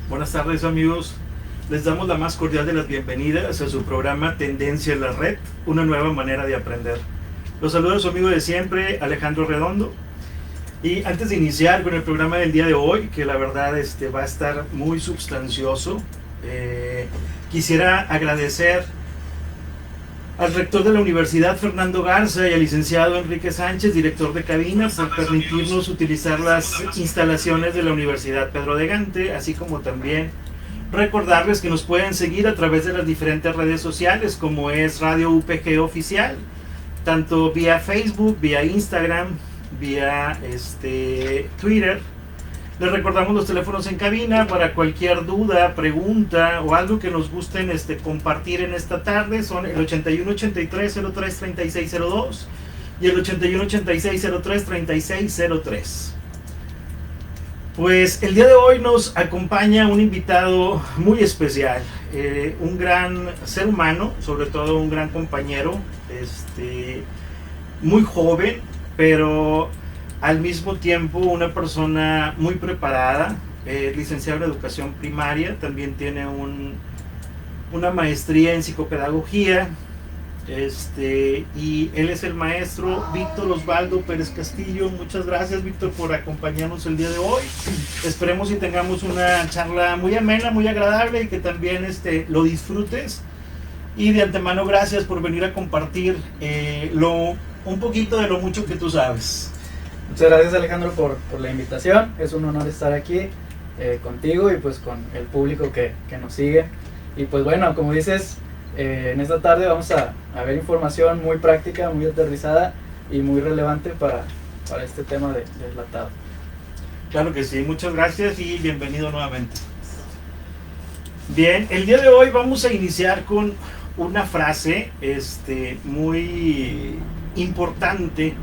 Buenas tardes, amigos. Les damos la más cordial de las bienvenidas a su programa Tendencia en la Red, una nueva manera de aprender. Los saluda su amigo de siempre, Alejandro Redondo. Y antes de iniciar con el programa del día de hoy, que la verdad va a estar muy substancioso, quisiera agradecer al rector de la Universidad, Fernando Garza, y al licenciado Enrique Sánchez, director de cabina, por permitirnos utilizar las instalaciones de la Universidad Pedro de Gante, así como también recordarles que nos pueden seguir a través de las diferentes redes sociales, como es Radio UPG Oficial, tanto vía Facebook, vía Instagram, vía Twitter. Les recordamos los teléfonos en cabina para cualquier duda, pregunta o algo que nos gusten compartir en esta tarde. Son el 8183-033602 y el 8186-033603. Pues el día de hoy nos acompaña un invitado muy especial, un gran ser humano, sobre todo un gran compañero, muy joven, pero al mismo tiempo una persona muy preparada, licenciado en educación primaria, también tiene una maestría en psicopedagogía, y él es el maestro Víctor Osvaldo Pérez Castillo. Muchas gracias, Víctor, por acompañarnos el día de hoy. Esperemos y tengamos una charla muy amena, muy agradable, y que también lo disfrutes. Y de antemano, gracias por venir a compartir un poquito de lo mucho que tú sabes. Muchas gracias, Alejandro, por la invitación. Es un honor estar aquí contigo y pues con el público que nos sigue. Y pues bueno, como dices, en esta tarde vamos a ver información muy práctica, muy aterrizada y muy relevante para este tema del lactado. Claro que sí, muchas gracias y bienvenido nuevamente. Bien, el día de hoy vamos a iniciar con una frase muy importante,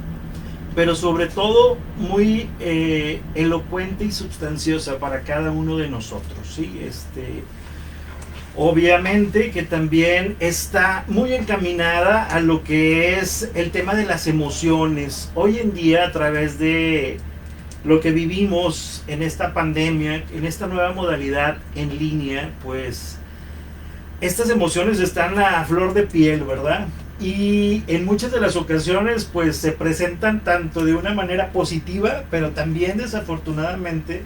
pero sobre todo muy elocuente y sustanciosa para cada uno de nosotros, ¿sí? Obviamente que también está muy encaminada a lo que es el tema de las emociones. Hoy en día, a través de lo que vivimos en esta pandemia, en esta nueva modalidad en línea, pues estas emociones están a flor de piel, ¿verdad? Y en muchas de las ocasiones pues se presentan tanto de una manera positiva, pero también desafortunadamente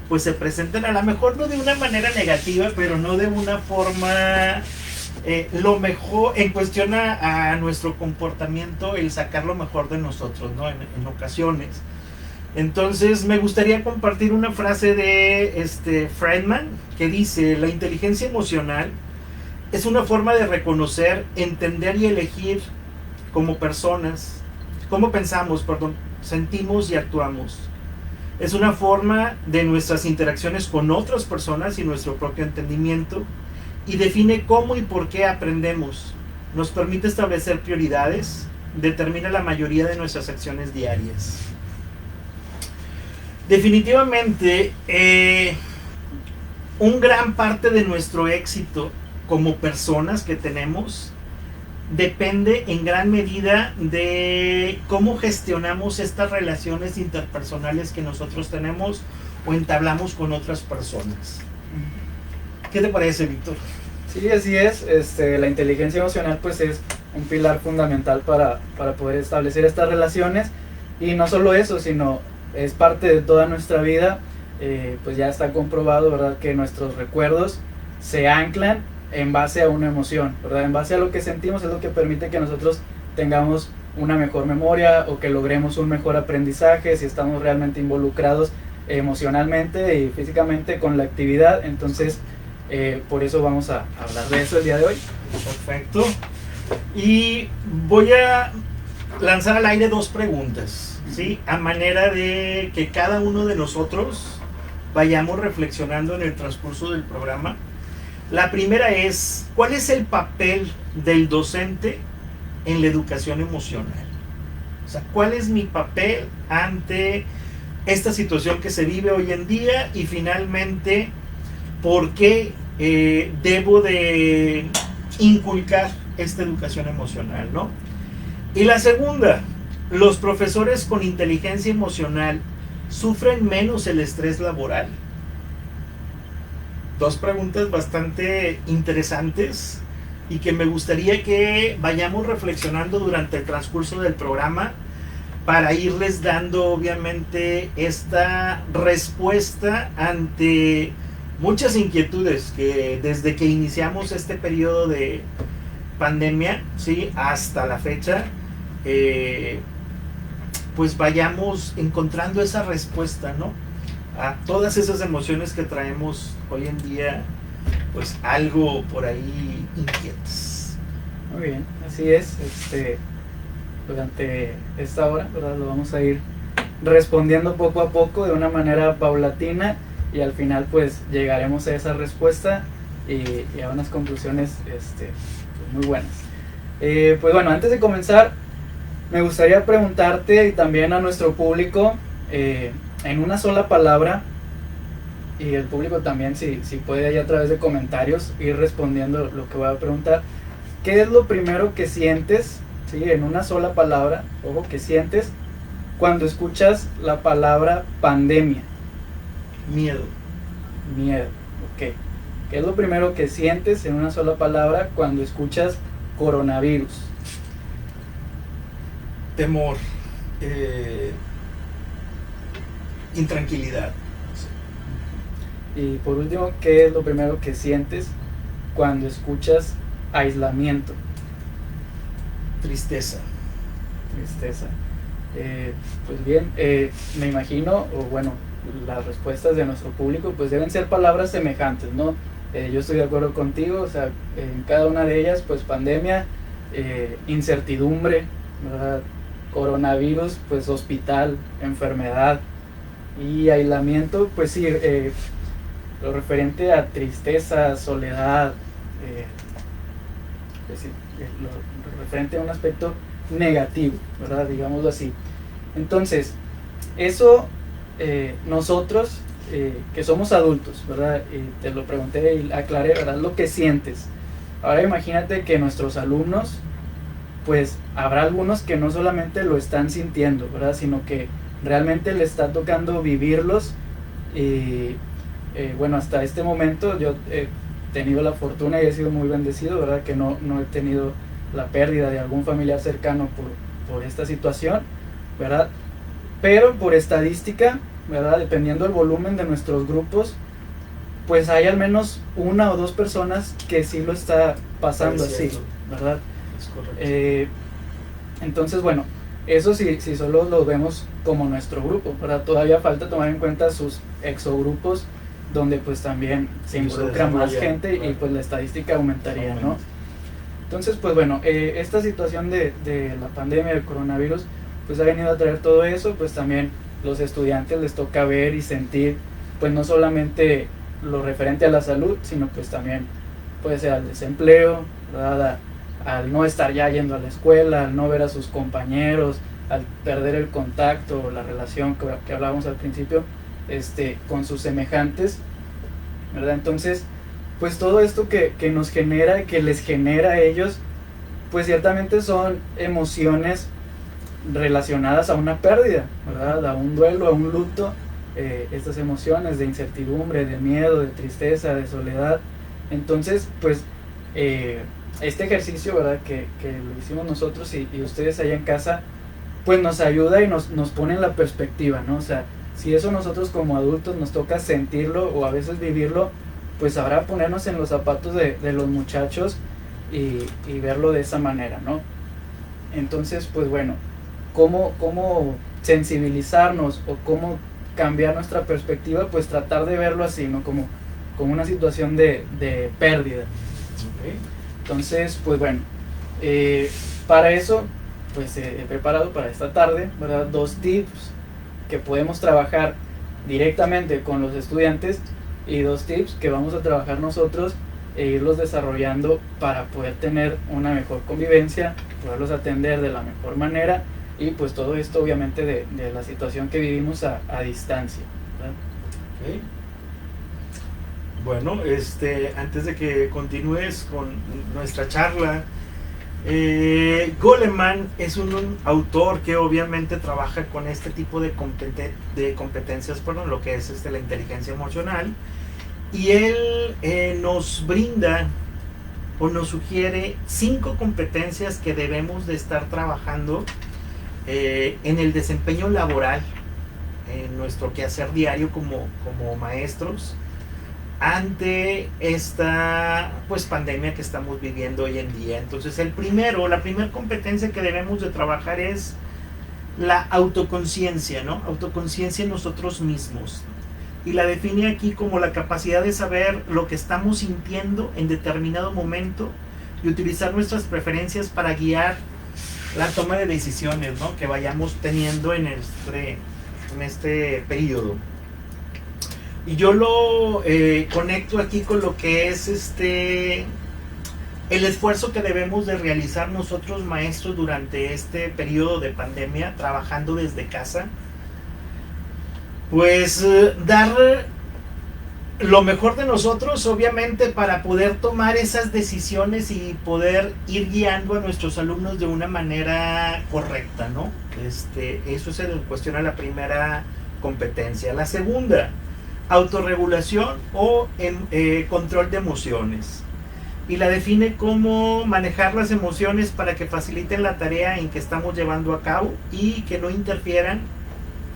pues se presentan a lo mejor no de una manera negativa, pero no de una forma lo mejor en cuestión a nuestro comportamiento, el sacar lo mejor de nosotros, ¿no? En ocasiones. Entonces me gustaría compartir una frase de Friedman que dice: la inteligencia emocional es una forma de reconocer, entender y elegir como personas, cómo pensamos, sentimos y actuamos. Es una forma de nuestras interacciones con otras personas y nuestro propio entendimiento, y define cómo y por qué aprendemos. Nos permite establecer prioridades, determina la mayoría de nuestras acciones diarias. Definitivamente, un gran parte de nuestro éxito como personas que tenemos depende en gran medida de cómo gestionamos estas relaciones interpersonales que nosotros tenemos o entablamos con otras personas. ¿Qué te parece, Víctor? Sí, así es. La inteligencia emocional pues es un pilar fundamental para poder establecer estas relaciones, y no solo eso, sino es parte de toda nuestra vida. Pues ya está comprobado, ¿verdad?, que nuestros recuerdos se anclan en base a una emoción, ¿verdad? En base a lo que sentimos es lo que permite que nosotros tengamos una mejor memoria o que logremos un mejor aprendizaje, si estamos realmente involucrados emocionalmente y físicamente con la actividad. Entonces por eso vamos a hablar de eso el día de hoy. Perfecto. Y voy a lanzar al aire dos preguntas, ¿sí? A manera de que cada uno de nosotros vayamos reflexionando en el transcurso del programa. La primera es: ¿cuál es el papel del docente en la educación emocional? O sea, ¿cuál es mi papel ante esta situación que se vive hoy en día? Y finalmente, ¿por qué debo de inculcar esta educación emocional, ¿no? Y la segunda: ¿los profesores con inteligencia emocional sufren menos el estrés laboral? dos preguntas bastante interesantes y que me gustaría que vayamos reflexionando durante el transcurso del programa para irles dando obviamente esta respuesta ante muchas inquietudes que desde que iniciamos este periodo de pandemia, ¿sí?, hasta la fecha, pues vayamos encontrando esa respuesta, ¿no?, a todas esas emociones que traemos hoy en día, pues algo por ahí inquietas. Muy bien, así es. Durante esta hora, ¿verdad?, lo vamos a ir respondiendo poco a poco de una manera paulatina y al final pues llegaremos a esa respuesta y a unas conclusiones pues, muy buenas. Pues bueno, antes de comenzar me gustaría preguntarte y también a nuestro público en una sola palabra, y el público también si puede ahí a través de comentarios ir respondiendo lo que voy a preguntar. ¿Qué es lo primero que sientes, sí, en una sola palabra, ojo, que sientes cuando escuchas la palabra pandemia? Miedo. Miedo, ok. ¿Qué es lo primero que sientes en una sola palabra cuando escuchas coronavirus? Temor. Intranquilidad. Y por último, ¿qué es lo primero que sientes cuando escuchas aislamiento? Tristeza. Tristeza. Pues bien, me imagino, o bueno, las respuestas de nuestro público pues deben ser palabras semejantes, ¿no? Yo estoy de acuerdo contigo, o sea, en cada una de ellas, pues pandemia, incertidumbre, ¿verdad?, coronavirus, pues hospital, enfermedad, y aislamiento, pues sí, lo referente a tristeza, soledad, pues sí, lo referente a un aspecto negativo, ¿verdad?, digámoslo así. Entonces, eso nosotros que somos adultos, ¿verdad?, y te lo pregunté y aclaré, ¿verdad?, lo que sientes. Ahora imagínate que nuestros alumnos, pues habrá algunos que no solamente lo están sintiendo, ¿verdad?, sino que realmente le está tocando vivirlos. Y bueno, hasta este momento yo he tenido la fortuna y he sido muy bendecido, ¿verdad?, que no he tenido la pérdida de algún familiar cercano por esta situación, ¿verdad? Pero por estadística, ¿verdad?, dependiendo del volumen de nuestros grupos, pues hay al menos una o dos personas que sí lo está pasando así, ¿verdad? Es correcto. Entonces, bueno, eso si solo lo vemos como nuestro grupo, ¿verdad? Todavía falta tomar en cuenta sus exogrupos, donde pues también se involucra más gente y pues la estadística aumentaría, ¿no? Entonces, pues bueno, esta situación de la pandemia del coronavirus, pues ha venido a traer todo eso, pues también los estudiantes les toca ver y sentir, pues no solamente lo referente a la salud, sino pues también puede ser al desempleo, ¿verdad?, al no estar ya yendo a la escuela, al no ver a sus compañeros, al perder el contacto, la relación que hablábamos al principio, con sus semejantes, ¿verdad? Entonces, pues todo esto que nos genera, que les genera a ellos, pues ciertamente son emociones relacionadas a una pérdida, ¿verdad?, a un duelo, a un luto, estas emociones de incertidumbre, de miedo, de tristeza, de soledad. Entonces, pues este ejercicio, ¿verdad?, que lo hicimos nosotros y ustedes allá en casa, pues nos ayuda y nos pone en la perspectiva, ¿no? O sea, si eso nosotros como adultos nos toca sentirlo o a veces vivirlo, pues habrá ponernos en los zapatos de los muchachos y verlo de esa manera, ¿no? Entonces, pues bueno, ¿cómo sensibilizarnos o cómo cambiar nuestra perspectiva? Pues tratar de verlo así, ¿no? Como una situación de pérdida. Okay. Entonces, pues bueno, para eso, pues he preparado para esta tarde, ¿verdad?, 2 tips que podemos trabajar directamente con los estudiantes y 2 tips que vamos a trabajar nosotros e irlos desarrollando para poder tener una mejor convivencia, poderlos atender de la mejor manera y pues todo esto obviamente de la situación que vivimos a distancia, ¿verdad? Okay. Bueno, antes de que continúes con nuestra charla, Goleman es un autor que obviamente trabaja con este tipo de competencias, lo que es la inteligencia emocional, y él nos brinda o nos sugiere 5 competencias que debemos de estar trabajando en el desempeño laboral, en nuestro quehacer diario como maestros, ante esta pues pandemia que estamos viviendo hoy en día. Entonces la primera competencia que debemos de trabajar es la autoconciencia, ¿no? Autoconciencia en nosotros mismos. Y la define aquí como la capacidad de saber lo que estamos sintiendo en determinado momento y utilizar nuestras preferencias para guiar la toma de decisiones, ¿no?, que vayamos teniendo en este periodo. Y yo lo conecto aquí con lo que es el esfuerzo que debemos de realizar nosotros maestros durante este periodo de pandemia, trabajando desde casa. Pues dar lo mejor de nosotros, obviamente, para poder tomar esas decisiones y poder ir guiando a nuestros alumnos de una manera correcta, ¿no? Eso es en cuestión a la primera competencia. La segunda, autorregulación o control de emociones. Y la define como manejar las emociones para que faciliten la tarea en que estamos llevando a cabo y que no interfieran,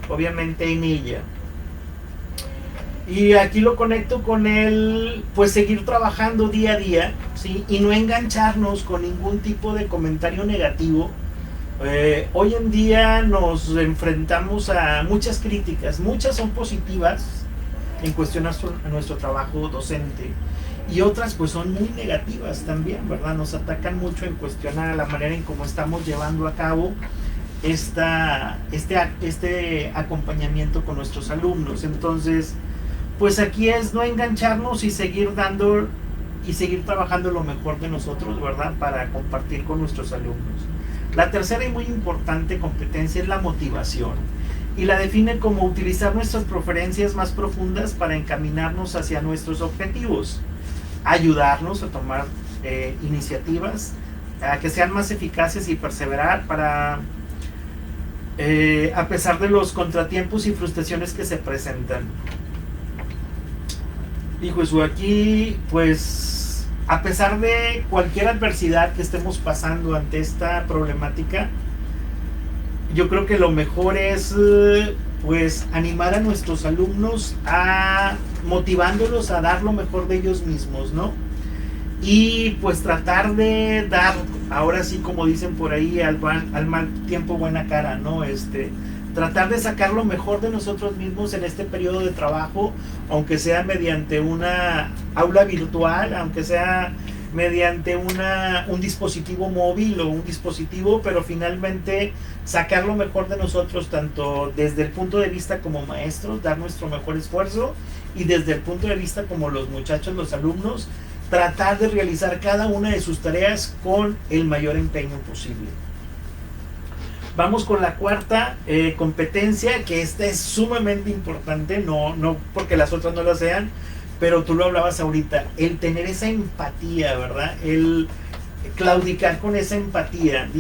obviamente, en ella. Y aquí lo conecto con pues seguir trabajando día a día, ¿sí? Y no engancharnos con ningún tipo de comentario negativo. Hoy en día nos enfrentamos a muchas críticas, muchas son positivas en cuestión a nuestro trabajo docente, y otras pues son muy negativas también, ¿verdad? Nos atacan mucho en cuestión a la manera en cómo estamos llevando a cabo este acompañamiento con nuestros alumnos. Entonces, pues aquí es no engancharnos y seguir dando y seguir trabajando lo mejor de nosotros, ¿verdad?, para compartir con nuestros alumnos. La tercera y muy importante competencia es la motivación, y la define como utilizar nuestras preferencias más profundas para encaminarnos hacia nuestros objetivos, ayudarnos a tomar iniciativas a que sean más eficaces y perseverar para a pesar de los contratiempos y frustraciones que se presentan. Hijo Jesús, aquí pues a pesar de cualquier adversidad que estemos pasando ante esta problemática, yo creo que lo mejor es pues animar a nuestros alumnos, motivándolos a dar lo mejor de ellos mismos, ¿no? Y pues tratar de dar, ahora sí, como dicen por ahí, al mal tiempo buena cara, ¿no? Tratar de sacar lo mejor de nosotros mismos en este periodo de trabajo, aunque sea mediante una aula virtual, aunque sea mediante un dispositivo móvil o un dispositivo, pero finalmente sacar lo mejor de nosotros, tanto desde el punto de vista como maestros, dar nuestro mejor esfuerzo, y desde el punto de vista como los muchachos, los alumnos, tratar de realizar cada una de sus tareas con el mayor empeño posible. Vamos con la cuarta competencia, que esta es sumamente importante, no porque las otras no las sean, pero tú lo hablabas ahorita, el tener esa empatía, ¿verdad? El claudicar con esa empatía.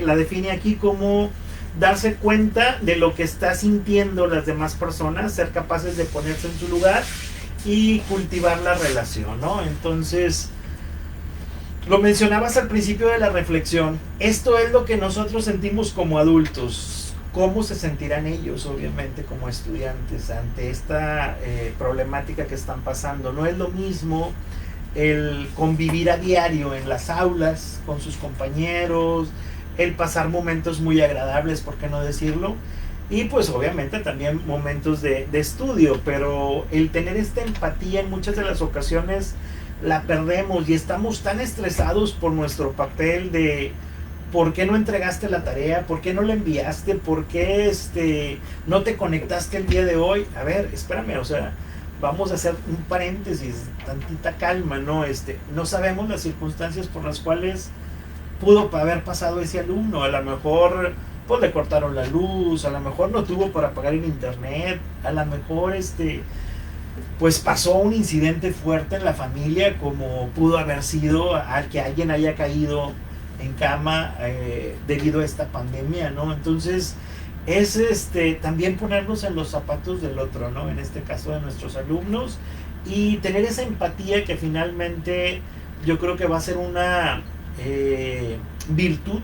La define aquí como darse cuenta de lo que está sintiendo las demás personas, ser capaces de ponerse en su lugar y cultivar la relación, ¿no? Entonces, lo mencionabas al principio de la reflexión, esto es lo que nosotros sentimos como adultos. ¿Cómo se sentirán ellos, obviamente, como estudiantes ante esta problemática que están pasando? No es lo mismo el convivir a diario en las aulas con sus compañeros, el pasar momentos muy agradables, ¿por qué no decirlo? Y pues obviamente también momentos de estudio, pero el tener esta empatía en muchas de las ocasiones la perdemos y estamos tan estresados por nuestro papel de ¿por qué no entregaste la tarea? ¿Por qué no la enviaste? ¿Por qué no te conectaste el día de hoy? A ver, espérame, o sea, vamos a hacer un paréntesis, tantita calma, ¿no? No sabemos las circunstancias por las cuales pudo haber pasado ese alumno. A lo mejor pues le cortaron la luz, a lo mejor no tuvo para pagar el internet, a lo mejor pues pasó un incidente fuerte en la familia, como pudo haber sido a que alguien haya caído en cama debido a esta pandemia, ¿no? Entonces, es también ponernos en los zapatos del otro, ¿no? En este caso de nuestros alumnos, y tener esa empatía que finalmente yo creo que va a ser una virtud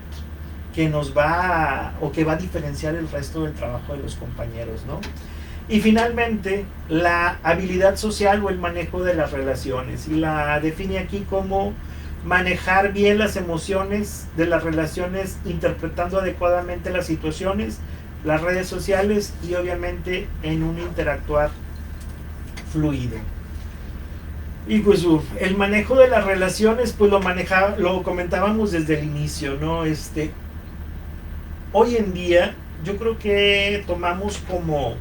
que nos va o que va a diferenciar el resto del trabajo de los compañeros, ¿no? Y finalmente, la habilidad social o el manejo de las relaciones, y la define aquí como manejar bien las emociones de las relaciones, interpretando adecuadamente las situaciones, las redes sociales y obviamente en un interactuar fluido. Y pues el manejo de las relaciones, pues lo comentábamos desde el inicio, ¿no? Hoy en día yo creo que tomamos como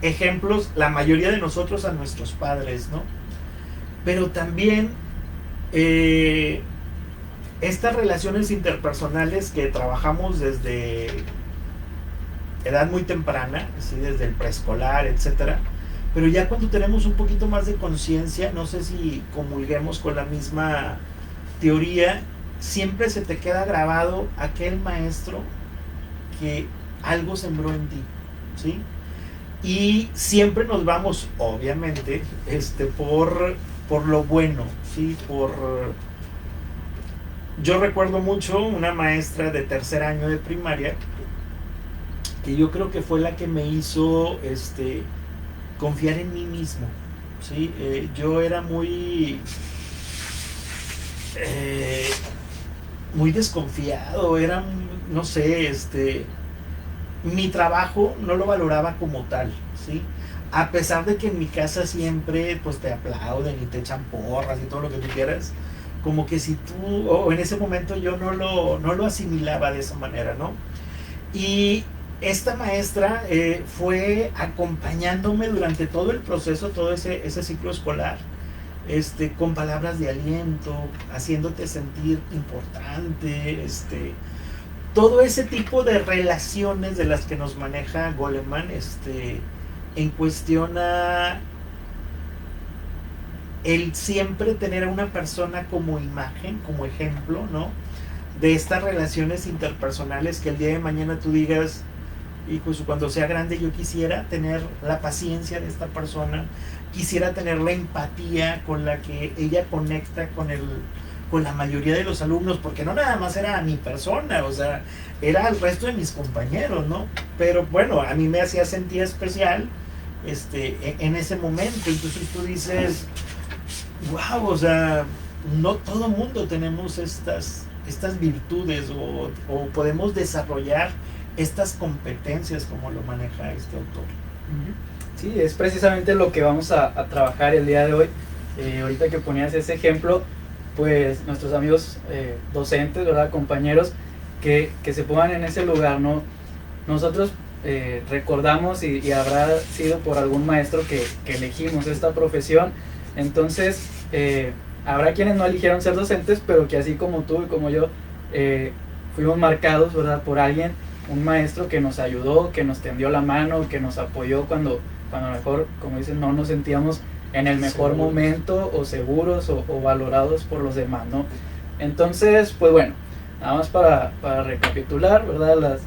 ejemplos la mayoría de nosotros a nuestros padres, ¿no? Pero también estas relaciones interpersonales que trabajamos desde edad muy temprana, ¿sí? Desde el preescolar, etcétera. Pero ya cuando tenemos un poquito más de conciencia, no sé si comulguemos con la misma teoría, siempre se te queda grabado aquel maestro que algo sembró en ti, ¿sí? Y siempre nos vamos, obviamente, por lo bueno, ¿sí? Yo recuerdo mucho una maestra de tercer año de primaria, que yo creo que fue la que me hizo confiar en mí mismo, ¿sí? Yo era muy desconfiado, no sé, mi trabajo no lo valoraba como tal, ¿sí? A pesar de que en mi casa siempre pues te aplauden y te echan porras y todo lo que tú quieras, como que si tú, o en ese momento yo no lo asimilaba de esa manera, ¿no? Y esta maestra fue acompañándome durante todo el proceso, todo ese ciclo escolar, con palabras de aliento, haciéndote sentir importante, todo ese tipo de relaciones de las que nos maneja Goleman, en cuestión a el siempre tener a una persona como imagen, como ejemplo, ¿no? De estas relaciones interpersonales, que el día de mañana tú digas, y pues cuando sea grande yo quisiera tener la paciencia de esta persona, quisiera tener la empatía con la que ella conecta con la mayoría de los alumnos, porque no nada más era mi persona, o sea, era el resto de mis compañeros, ¿no? Pero bueno, a mí me hacía sentir especial en ese momento. Entonces tú dices, wow, o sea, no todo mundo tenemos estas virtudes o podemos desarrollar estas competencias como lo maneja este autor. Sí, es precisamente lo que vamos a trabajar el día de hoy. Ahorita que ponías ese ejemplo, pues nuestros amigos docentes, ¿verdad? Compañeros, que se pongan en ese lugar, ¿no? Nosotros recordamos y habrá sido por algún maestro que elegimos esta profesión. Entonces habrá quienes no eligieron ser docentes, pero que así como tú y como yo fuimos marcados, ¿verdad? Por alguien, un maestro que nos ayudó, que nos tendió la mano, que nos apoyó cuando a lo mejor, como dicen, no nos sentíamos en el mejor momento o seguros o valorados por los demás, ¿no? Entonces, pues bueno, nada más para recapitular, ¿verdad?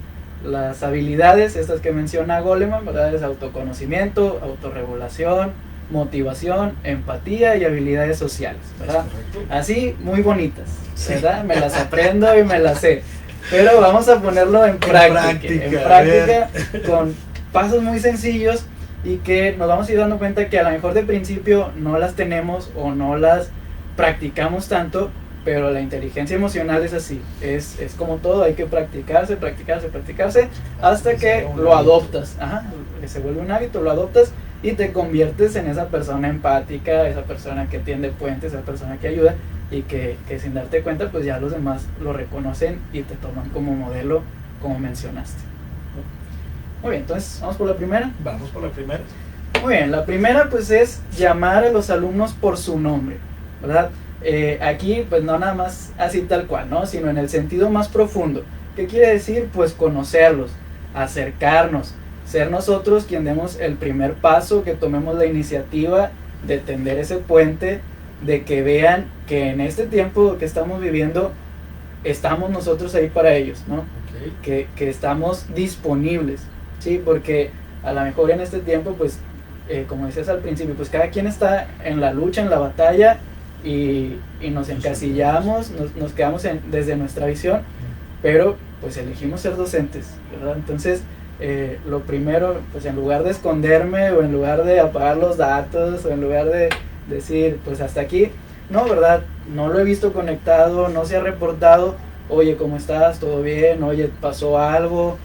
Las habilidades, estas que menciona Goleman, ¿verdad? Es autoconocimiento, autorregulación, motivación, empatía y habilidades sociales, ¿verdad? Así, muy bonitas, ¿verdad? Sí. Me las aprendo y me las sé, pero vamos a ponerlo en práctica con pasos muy sencillos y que nos vamos a ir dando cuenta que a lo mejor de principio no las tenemos o no las practicamos tanto, pero la inteligencia emocional es así, es como todo, hay que practicarse hasta que lo adoptas, se vuelve un hábito, lo adoptas y te conviertes en esa persona empática, esa persona que tiende puentes, esa persona que ayuda y que sin darte cuenta pues ya los demás lo reconocen y te toman como modelo, como mencionaste. Muy bien, entonces vamos por la primera. Vamos por la primera. Muy bien, la primera pues es llamar a los alumnos por su nombre, ¿verdad? Aquí pues no nada más así tal cual, ¿no? Sino en el sentido más profundo. ¿Qué quiere decir? Pues conocerlos, acercarnos, ser nosotros quien demos el primer paso, que tomemos la iniciativa de tender ese puente, de que vean que en este tiempo que estamos viviendo estamos nosotros ahí para ellos, ¿no? que estamos disponibles, ¿sí? Porque a lo mejor en este tiempo, pues, como decías al principio, pues cada quien está en la lucha, en la batalla, y nos encasillamos, nos quedamos desde nuestra visión, pero pues elegimos ser docentes, ¿verdad? Entonces, lo primero, pues en lugar de esconderme, o en lugar de apagar los datos, o en lugar de decir, pues hasta aquí, no, ¿verdad? No lo he visto conectado, no se ha reportado, oye, ¿cómo estás? ¿Todo bien? Oye, ¿pasó algo?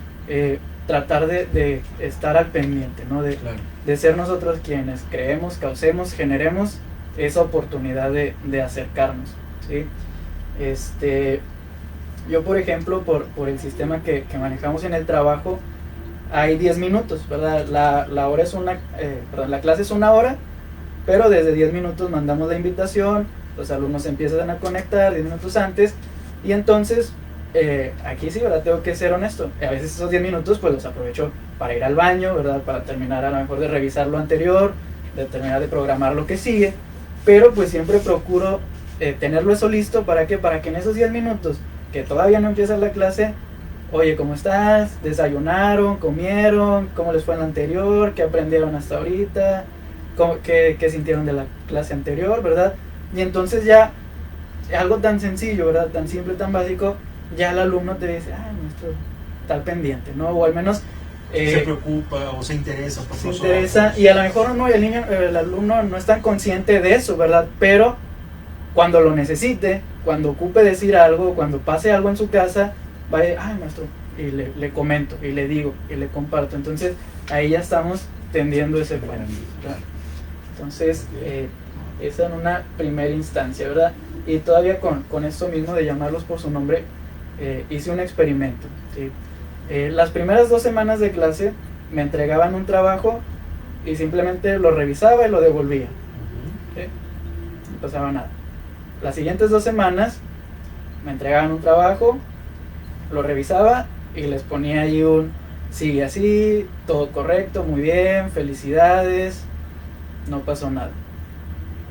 Tratar de estar al pendiente, ¿no? De ser nosotros quienes creemos, causemos, generemos esa oportunidad de acercarnos, ¿sí? Yo, por ejemplo, por el sistema que manejamos en el trabajo, hay 10 minutos, ¿verdad? La clase es 1 hora, pero desde 10 minutos mandamos la invitación, los alumnos empiezan a conectar 10 minutos antes, y entonces, aquí sí, ¿verdad? Tengo que ser honesto, a veces esos 10 minutos pues los aprovecho para ir al baño, ¿verdad? Para terminar a lo mejor de revisar lo anterior, de terminar de programar lo que sigue, pero pues siempre procuro tenerlo eso listo, ¿para qué? Para que en esos 10 minutos que todavía no empieza la clase, oye, ¿cómo estás? ¿Desayunaron? ¿Comieron? ¿Cómo les fue en la anterior? ¿Qué aprendieron hasta ahorita? ¿Qué sintieron de la clase anterior? ¿Verdad? Y entonces ya, algo tan sencillo, ¿verdad? Tan simple, tan básico, ya el alumno te dice, maestro, está al pendiente, ¿no? O al menos se preocupa o se interesa por nosotros. Se interesa, y a lo mejor no, el alumno no es tan consciente de eso, ¿verdad? Pero cuando lo necesite, cuando ocupe decir algo, cuando pase algo en su casa, va a decir, maestro, y le comento, y le digo, y le comparto. Entonces, ahí ya estamos tendiendo ese plan, ¿verdad? Entonces, esa en una primera instancia, ¿verdad? Y todavía con esto mismo de llamarlos por su nombre, hice un experimento, ¿sí? Las primeras 2 semanas de clase me entregaban un trabajo y simplemente lo revisaba y lo devolvía, ¿sí? No pasaba nada. Las siguientes 2 semanas me entregaban un trabajo, lo revisaba y les ponía ahí sigue así, todo correcto, muy bien, felicidades, no pasó nada.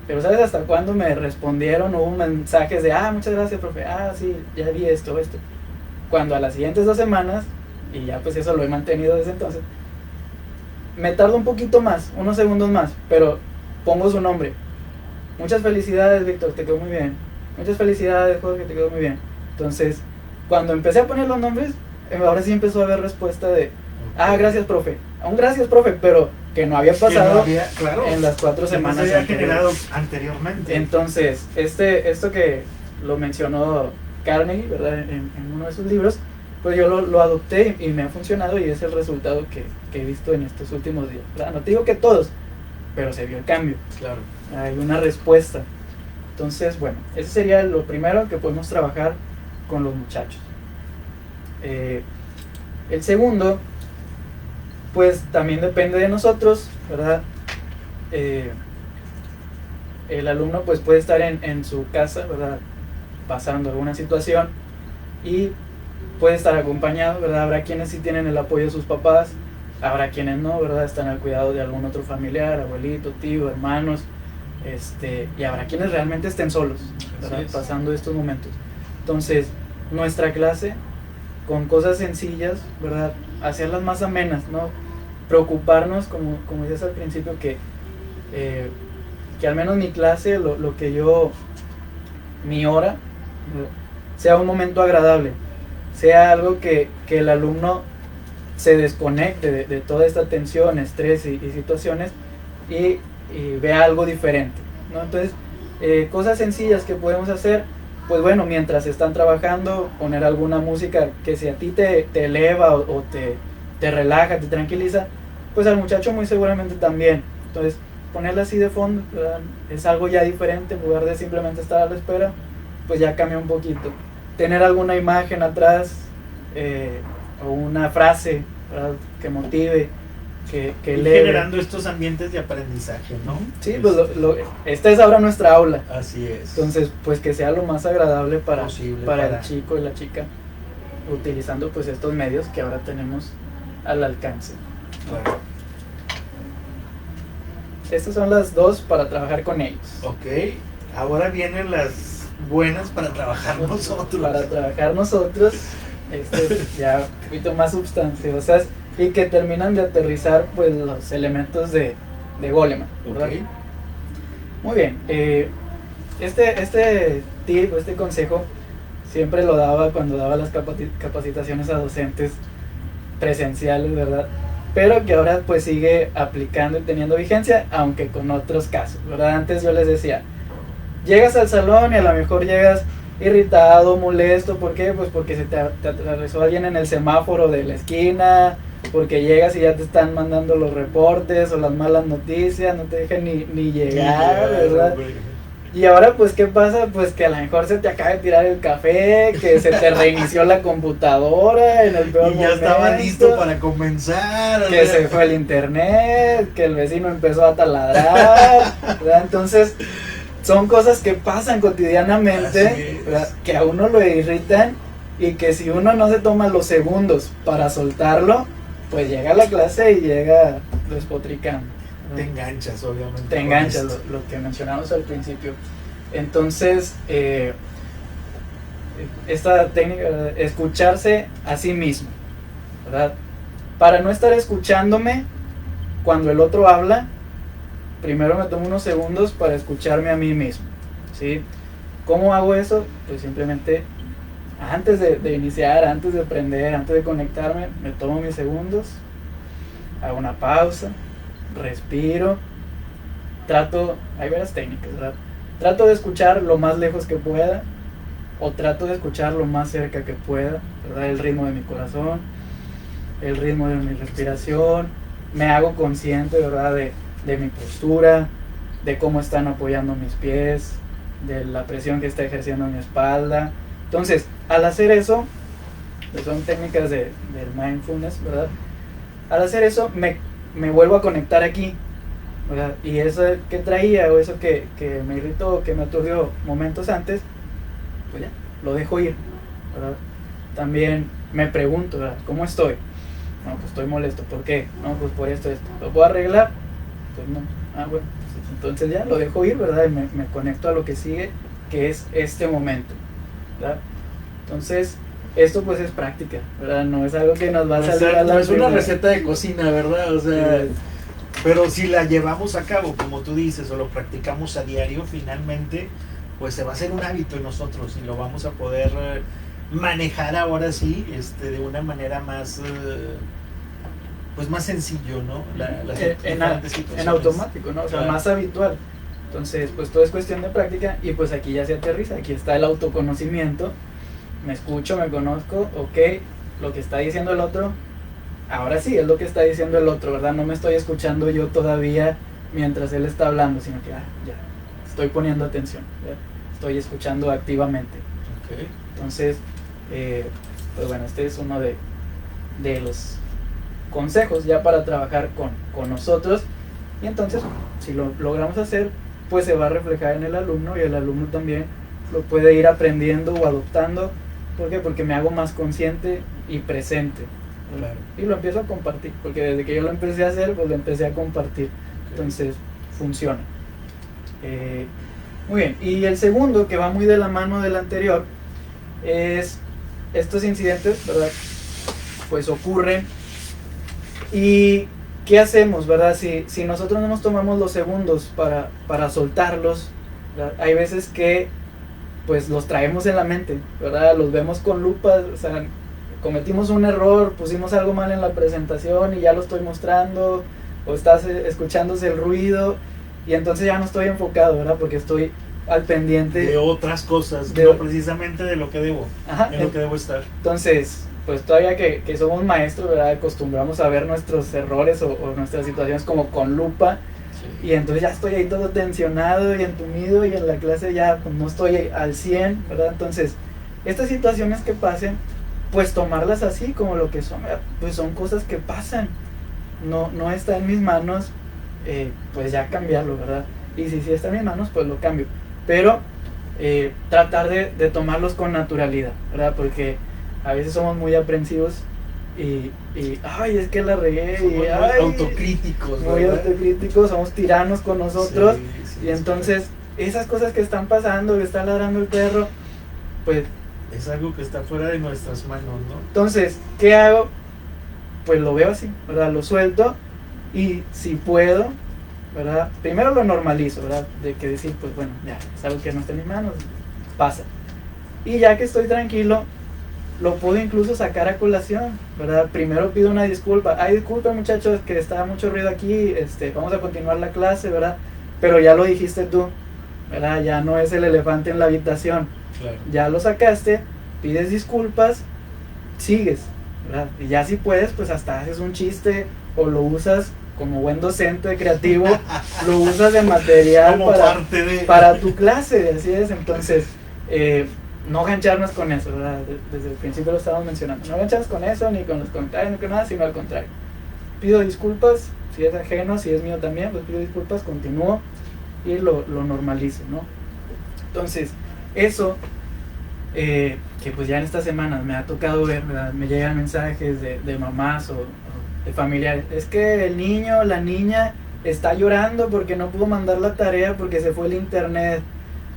Pero ¿sabes hasta cuándo me respondieron? Hubo mensajes de, muchas gracias, profe, sí, ya vi esto. Cuando a las siguientes 2 semanas, y ya pues eso lo he mantenido desde entonces, me tardo un poquito más, unos segundos más, pero pongo su nombre. Muchas felicidades, Víctor, te quedó muy bien. Muchas felicidades, Jorge, te quedó muy bien. Entonces, cuando empecé a poner los nombres, ahora sí empezó a haber respuesta de, gracias, profe. Un gracias, profe, pero que no había pasado claro, en las 4 semanas había generado anteriormente. Entonces, esto que lo mencionó Carnegie, ¿verdad? En uno de sus libros, pues yo lo adopté y me ha funcionado, y es el resultado que he visto en estos últimos días, ¿verdad? No te digo que todos, pero se vio el cambio. Claro. Hay una respuesta. Entonces, bueno, eso sería lo primero que podemos trabajar con los muchachos. El segundo, pues también depende de nosotros, ¿verdad? El alumno pues puede estar en su casa, ¿verdad? Pasando alguna situación, y puede estar acompañado, ¿verdad? Habrá quienes sí tienen el apoyo de sus papás, habrá quienes no, ¿verdad? Están al cuidado de algún otro familiar, abuelito, tío, hermanos, y habrá quienes realmente estén solos, ¿verdad? Pasando estos momentos. Entonces, nuestra clase, con cosas sencillas, ¿verdad? Hacerlas más amenas, ¿no? Preocuparnos, como decías al principio, que al menos mi clase, mi hora, sea un momento agradable, sea algo que el alumno se desconecte de toda esta tensión, estrés y situaciones, y vea algo diferente, ¿no? Entonces, cosas sencillas que podemos hacer, pues bueno, mientras están trabajando, poner alguna música que si a ti te eleva o te relaja, te tranquiliza, pues al muchacho muy seguramente también. Entonces, ponerla así de fondo, ¿verdad? Es algo ya diferente, en lugar de simplemente estar a la espera, pues ya cambia un poquito. Tener alguna imagen atrás, o una frase, ¿verdad? Que motive, que eleve. Generando estos ambientes de aprendizaje, ¿no? Sí, pues esta es ahora nuestra aula. Así es. Entonces, pues que sea lo más agradable para para el chico y la chica, utilizando pues estos medios que ahora tenemos al alcance. Claro. Estas son las 2 para trabajar con ellos. Ok, ahora vienen las buenas para trabajar nosotros. Para trabajar nosotros. ya un poquito más substanciosas y que terminan de aterrizar pues los elementos de Goleman, ¿verdad? Okay. Muy bien, este tip, este consejo siempre lo daba cuando daba las capacitaciones a docentes presenciales, ¿verdad? Pero que ahora pues sigue aplicando y teniendo vigencia, aunque con otros casos, ¿verdad? Antes yo les decía, llegas al salón y a lo mejor llegas irritado, molesto, ¿por qué? Pues porque se te atravesó alguien en el semáforo de la esquina, porque llegas y ya te están mandando los reportes o las malas noticias, no te dejan ni llegar, ¿verdad? Y ahora pues ¿qué pasa? Pues que a lo mejor se te acaba de tirar el café, que se te reinició la computadora en el peor momento. Y ya estaba listo para comenzar. Que se fue el internet, que el vecino empezó a taladrar, ¿verdad? Entonces son cosas que pasan cotidianamente, ¿verdad? Que a uno lo irritan y que si uno no se toma los segundos para soltarlo, pues llega a la clase y llega despotricando. Te enganchas, obviamente. Te enganchas, lo que mencionamos al principio. Entonces, esta técnica, ¿verdad? Escucharse a sí mismo, ¿verdad? Para no estar escuchándome cuando el otro habla, primero me tomo unos segundos para escucharme a mí mismo, ¿sí? ¿Cómo hago eso? Pues simplemente antes de iniciar, antes de aprender, antes de conectarme, me tomo mis segundos, hago una pausa, respiro, hay varias técnicas, ¿verdad? Trato de escuchar lo más lejos que pueda o trato de escuchar lo más cerca que pueda, ¿verdad? El ritmo de mi corazón, el ritmo de mi respiración, me hago consciente, ¿verdad? De mi postura, de cómo están apoyando mis pies, de la presión que está ejerciendo mi espalda. Entonces, al hacer eso, pues son técnicas del mindfulness, ¿verdad? Al hacer eso, me vuelvo a conectar aquí, ¿verdad? Y eso que traía o eso que me irritó, que me aturdió momentos antes, pues ya, lo dejo ir, ¿verdad? También me pregunto, ¿verdad? ¿Cómo estoy? No, pues estoy molesto, ¿por qué? No, pues por esto. ¿Lo puedo arreglar? Pues no. Bueno, pues entonces ya lo dejo ir, ¿verdad? Y me conecto a lo que sigue, que es este momento, ¿verdad? Entonces, esto pues es práctica, ¿verdad? No es algo que nos va a salir a la no es una receta de cocina, ¿verdad? O sea, sí. Pero si la llevamos a cabo, como tú dices, o lo practicamos a diario, finalmente, pues se va a hacer un hábito en nosotros y lo vamos a poder manejar ahora sí, de una manera más, pues más sencillo, ¿no? En automático, ¿no? O sea, más habitual. Entonces, pues todo es cuestión de práctica y pues aquí ya se aterriza, aquí está el autoconocimiento. Me escucho, me conozco, ok, lo que está diciendo el otro, ahora sí, es lo que está diciendo el otro, ¿verdad? No me estoy escuchando yo todavía mientras él está hablando, sino que ya, estoy poniendo atención, ¿ya? Estoy escuchando activamente. Okay. Entonces, pues bueno, este es uno de los consejos ya para trabajar con nosotros, y entonces, si lo logramos hacer, pues se va a reflejar en el alumno, y el alumno también lo puede ir aprendiendo o adoptando. ¿Por qué? Porque me hago más consciente y presente. Claro. Y lo empiezo a compartir, porque desde que yo lo empecé a hacer, pues lo empecé a compartir. Okay. Entonces, funciona. Muy bien, y el segundo, que va muy de la mano del anterior, es estos incidentes, ¿verdad? Pues ocurren. ¿Y qué hacemos, verdad? Si nosotros no nos tomamos los segundos para soltarlos, ¿verdad? Hay veces que pues los traemos en la mente, ¿verdad? Los vemos con lupa, o sea, cometimos un error, pusimos algo mal en la presentación y ya lo estoy mostrando, o estás escuchándose el ruido, y entonces ya no estoy enfocado, ¿verdad? Porque estoy al pendiente de otras cosas, no precisamente de lo que debo, lo que debo estar. Entonces, pues todavía que somos maestros, ¿verdad? Acostumbramos a ver nuestros errores o nuestras situaciones como con lupa. Y entonces ya estoy ahí todo tensionado y entumido, y en la clase ya pues, no estoy al 100, ¿verdad? Entonces, estas situaciones que pasen, pues tomarlas así como lo que son, pues son cosas que pasan. No está en mis manos, pues ya cambiarlo, ¿verdad? Y si sí está en mis manos, pues lo cambio. Pero tratar de tomarlos con naturalidad, ¿verdad? Porque a veces somos muy aprensivos y ay, es que la regué, somos y muy autocríticos, muy autocríticos, somos tiranos con nosotros, y entonces esas cosas que están pasando, que está ladrando el perro, pues Es algo que está fuera de nuestras manos, ¿no? Entonces, ¿qué hago? Pues lo veo así, ¿verdad? Lo suelto y si puedo, ¿verdad? Primero lo normalizo, ¿verdad? De que decir, pues bueno, ya, es algo que no está en mis manos, pasa. Y ya que estoy tranquilo, lo puedo incluso sacar a colación, ¿verdad? Primero pido una disculpa. Ay, disculpen muchachos, que estaba mucho ruido aquí, vamos a continuar la clase, ¿verdad? Pero ya lo dijiste tú, ¿verdad? Ya no es el elefante en la habitación. Claro. Ya lo sacaste, pides disculpas, sigues, ¿verdad? Y ya si puedes, pues hasta haces un chiste o lo usas como buen docente creativo, lo usas de material para tu clase, así es. Entonces, no gancharnos con eso, ¿verdad? Desde el principio lo estábamos mencionando. No gancharnos con eso, ni con los comentarios, ni con nada, sino al contrario. Pido disculpas, si es ajeno, si es mío también, pues pido disculpas, continúo y lo normalizo, ¿no? Entonces, eso, que pues ya en estas semanas me ha tocado ver, ¿verdad? Me llegan mensajes de mamás o de familiares. Es que el niño, la niña está llorando porque no pudo mandar la tarea porque se fue el internet.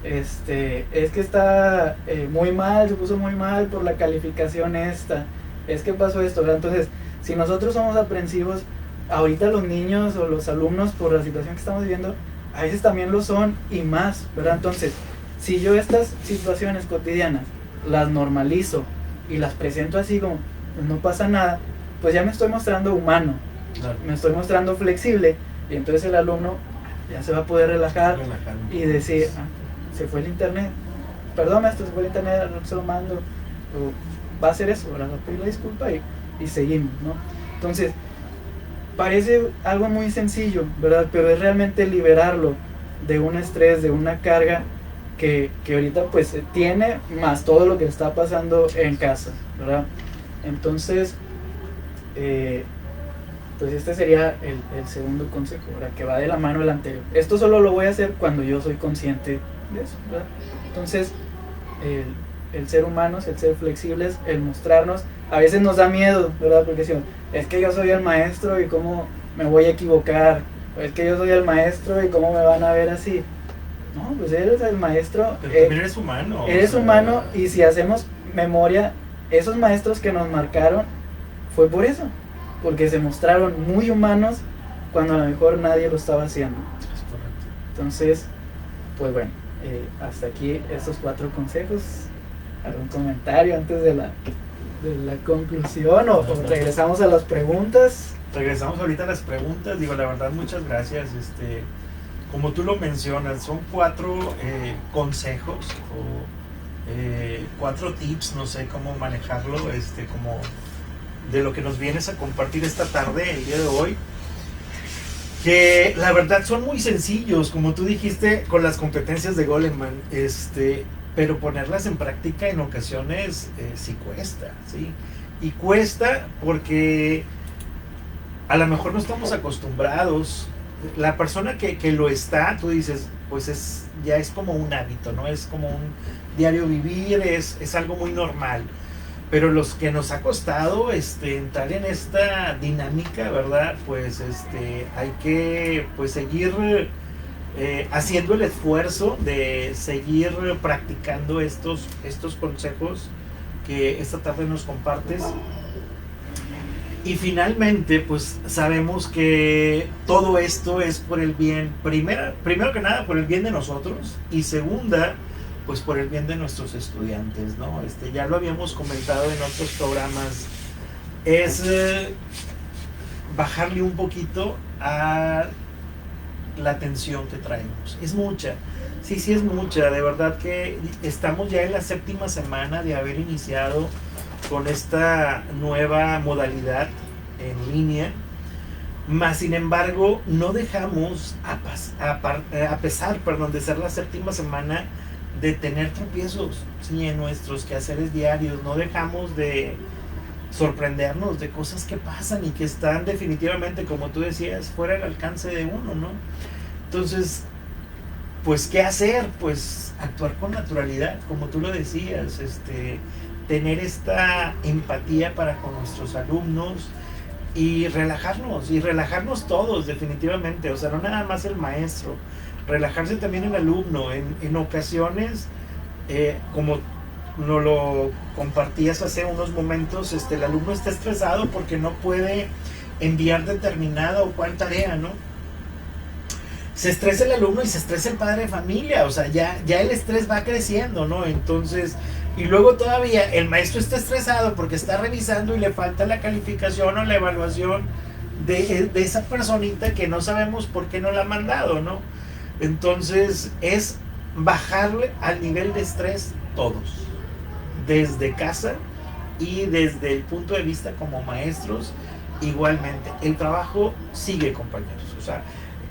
Es que está muy mal, se puso muy mal por la calificación esta. Es que pasó esto, ¿verdad? Entonces, si nosotros somos aprensivos, ahorita los niños o los alumnos por la situación que estamos viviendo, a veces también lo son y más, ¿verdad? Entonces, si yo estas situaciones cotidianas las normalizo y las presento así como pues no pasa nada, pues ya me estoy mostrando humano, claro. Me estoy mostrando flexible y entonces el alumno ya se va a poder relajar y decir, se fue el internet, perdón maestro, se fue el internet, no se lo mando, o va a hacer eso, ¿verdad? Va a pedir la disculpa y seguimos, ¿no? Entonces, parece algo muy sencillo, ¿verdad? Pero es realmente liberarlo de un estrés, de una carga que ahorita pues tiene, más todo lo que está pasando en casa, ¿verdad? Entonces, pues este sería el segundo consejo, ¿verdad? Que va de la mano del anterior. Esto solo lo voy a hacer cuando yo soy consciente de eso, ¿verdad? Entonces, el ser humanos, el ser flexibles, el mostrarnos, a veces nos da miedo, ¿verdad? Porque decimos, es que yo soy el maestro y cómo me voy a equivocar, o es que yo soy el maestro y cómo me van a ver así. No, pues eres el maestro. Pero también eres humano. Eres humano y si hacemos memoria, esos maestros que nos marcaron fue por eso, porque se mostraron muy humanos cuando a lo mejor nadie lo estaba haciendo. Es correcto. Entonces, pues bueno, hasta aquí estos 4 consejos. ¿Algún comentario antes de la conclusión o regresamos a las preguntas? Regresamos ahorita a las preguntas. Digo, la verdad, muchas gracias. Como tú lo mencionas, son 4 consejos o 4 tips, no sé cómo manejarlo, como de lo que nos vienes a compartir esta tarde, el día de hoy, que la verdad son muy sencillos, como tú dijiste, con las competencias de Goleman, pero ponerlas en práctica en ocasiones sí cuesta, ¿sí? Y cuesta porque a lo mejor no estamos acostumbrados. La persona que lo está, tú dices, pues ya es como un hábito, ¿no? Es como un diario vivir, es algo muy normal. Pero los que nos ha costado entrar en esta dinámica, ¿verdad? Pues hay que pues seguir haciendo el esfuerzo de seguir practicando estos consejos que esta tarde nos compartes. Y finalmente, pues sabemos que todo esto es por el bien, primero que nada, por el bien de nosotros, y segunda, pues por el bien de nuestros estudiantes, ¿no? Ya lo habíamos comentado en otros programas, es bajarle un poquito a la tensión que traemos. Es mucha, sí es mucha, de verdad que estamos ya en la 7ª semana de haber iniciado con esta nueva modalidad en línea, mas sin embargo no dejamos, a pesar de ser la 7ª semana, de tener tropiezos, ¿sí? En nuestros quehaceres diarios. No dejamos de sorprendernos de cosas que pasan y que están definitivamente, como tú decías, fuera del alcance de uno, ¿no? Entonces, pues ¿qué hacer? Pues actuar con naturalidad, como tú lo decías, tener esta empatía para con nuestros alumnos y relajarnos todos definitivamente, o sea, no nada más el maestro, relajarse también el alumno. En ocasiones, como nos lo compartías hace unos momentos, el alumno está estresado porque no puede enviar determinada o cual tarea, ¿no? Se estresa el alumno y se estresa el padre de familia, o sea, ya el estrés va creciendo, ¿no? Entonces, y luego todavía el maestro está estresado porque está revisando y le falta la calificación o la evaluación de esa personita que no sabemos por qué no la ha mandado, ¿no? Entonces, es bajarle al nivel de estrés todos, desde casa y desde el punto de vista como maestros, igualmente. El trabajo sigue, compañeros, o sea,